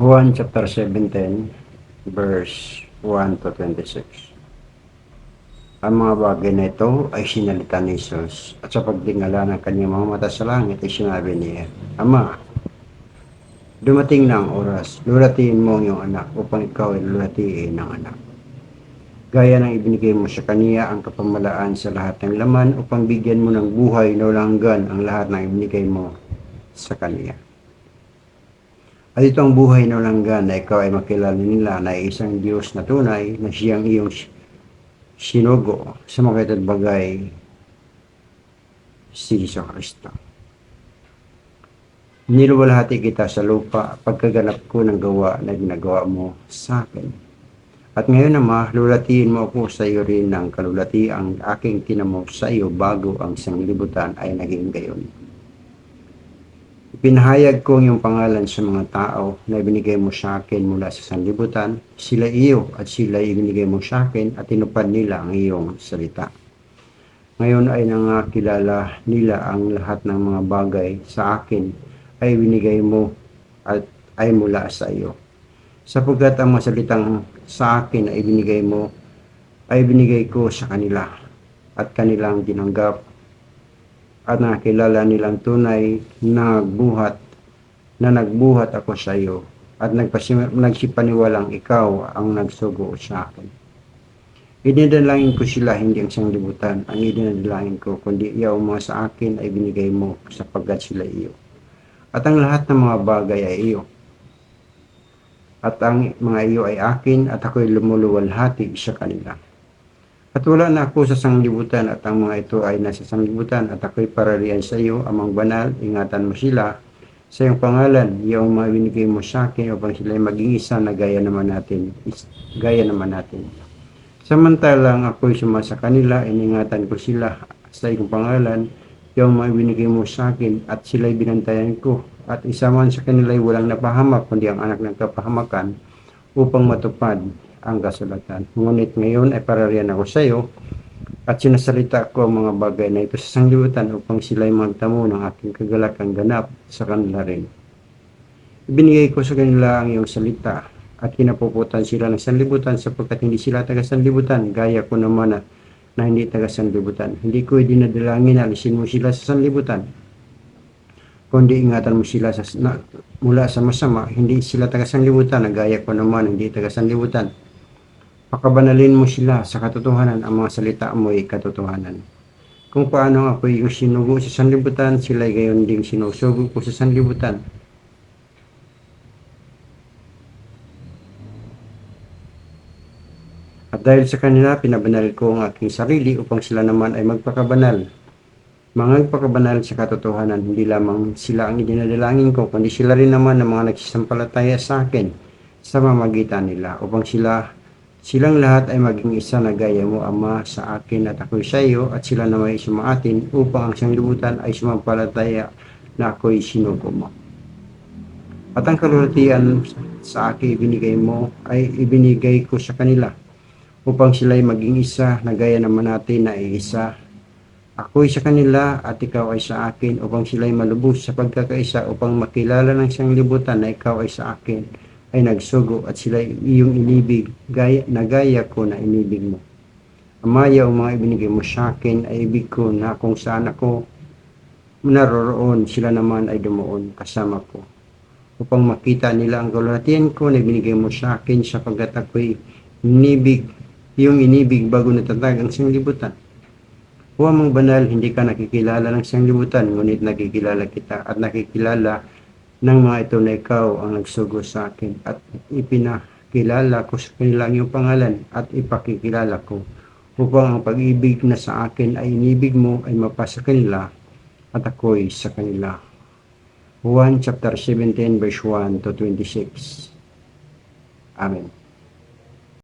Juan chapter 17, verse 1 to 26. Ang mga bagay na ito ay sinalita ni Jesus, at sa pagtingala ng kanyang mga mata sa langit ay sinabi niya, Ama, dumating na ang oras, lulatiin mo ang iyong anak upang ikaw ay lulatiin ng anak. Gaya ng ibinigay mo sa kaniya ang kapamalaan sa lahat ng laman upang bigyan mo ng buhay na walang hanggan ang lahat ng ibinigay mo sa kaniya. At ito ang buhay na walang hanggan na ikaw ay makilala nila na isang Diyos na tunay na siyang iyong sinugo sa mga ito't bagay si Jesu Kristo. Niluwalhati kita sa lupa pagkaganap ko ng gawa na ginagawa mo sa akin. At ngayon Ama, lulatiin mo ako sa iyo rin ng kalulati ang aking tinamo sa iyo bago ang sanglibutan ay naging gayon. Pinahayag ko ang iyong pangalan sa mga tao na ibinigay mo sa akin mula sa sanlibutan. Sila iyo at sila ibinigay mo sa akin at tinupad nila ang iyong salita. Ngayon ay nangakilala nila ang lahat ng mga bagay sa akin ay ibinigay mo at ay mula sa iyo. Sapagkat ang mga salitang sa akin ay ibinigay mo ay ibinigay ko sa kanila at kanilang tinanggap at nakilala nilang tunay na nagbuhat ako sa iyo at nagsipaniwalang ikaw ang nagsugo sa akin. Idinadalangin ko sila hindi ang sanglibutan ang idinadalangin ko kundi iyaw mga sa akin ay binigay mo sapagkat sila iyo. At ang lahat ng mga bagay ay iyo. At ang mga iyo ay akin at ako'y lumuluwalhati sa kanila. At wala na ako sa sanglibutan at ang mga ito ay nasa sanglibutan at ako'y pararian sa iyo, amang banal, ingatan mo sila sa iyong pangalan, iyong mga binigay mo sa akin upang sila ay maging isa na gaya naman natin. Samantalang ako'y sumasa kanila, iningatan ko sila sa iyong pangalan, iyong mga binigay mo sa akin at sila'y binantayan ko. At isa man sa kanila ay walang napahamak kundi ang anak ng kapahamakan upang matupad ang kasulatan. Ngunit ngayon ay pararian ako sa iyo at sinasalita ko ang mga bagay na ito sa sanglibutan upang sila'y magtamo ng aking kagalakang ganap sa kanila rin. Ibinigay ko sa kanila ang iyong salita at kinapuputan sila ng sanlibutan sapagkat hindi sila taga-sanlibutan gaya ko naman na hindi taga-sanlibutan. Hindi ko dinadalangin na alisin mo sila sa sanlibutan kundi ingatan mo sila mula sa masama, hindi sila taga-sanlibutan na gaya ko naman hindi taga-sanlibutan. Pakabanalin mo sila sa katotohanan, ang mga salita mo ay katotohanan. Kung paano ako yung sinugo sa sanlibutan, sila ay gayon ding sinusugo ko sa sanlibutan. At dahil sa kanila, pinabanal ko ang aking sarili upang sila naman ay magpakabanal. Magpakabanal sa katotohanan, hindi lamang sila ang idinadalangin ko, kundi sila rin naman ng mga nagsisampalataya sa akin sa mamagitan nila, upang silang lahat ay maging isa na gaya mo, Ama, sa akin at ako'y sa iyo, at sila naman ay sumaatin, upang ang sanglibutan ay sumampalataya na ako'y sinugo mo. At ang kalulatian sa akin ibinigay mo ay ibinigay ko sa kanila, upang sila ay maging isa na gaya naman natin na isa. Ako'y sa kanila at ikaw ay sa akin upang sila'y malubos sa pagkakaisa upang makilala ng sanglibutan na ikaw ay sa akin ay nagsugo at sila'y iyong inibig gaya ko na inibig mo. Amaya ang mga ibinigay mo sa akin ay ibig ko na kung saan ako naroroon sila naman ay dumuon kasama ko upang makita nila ang kalulatian ko na ibinigay mo sa akin sapagkat ako'y iyong inibig bago natatag ang sanglibutan. O amang banal, hindi ka nakikilala ng sanglibutan, ngunit nakikilala kita at nakikilala ng mga ito na ikaw ang nagsugo sa akin at ipinakilala ko sa kanila ang iyong pangalan at ipakikilala ko upang ang pag-ibig na sa akin ay inibig mo ay mapasa kanila at ako'y sa kanila. Juan chapter 17 verse 1 to 26. Amen.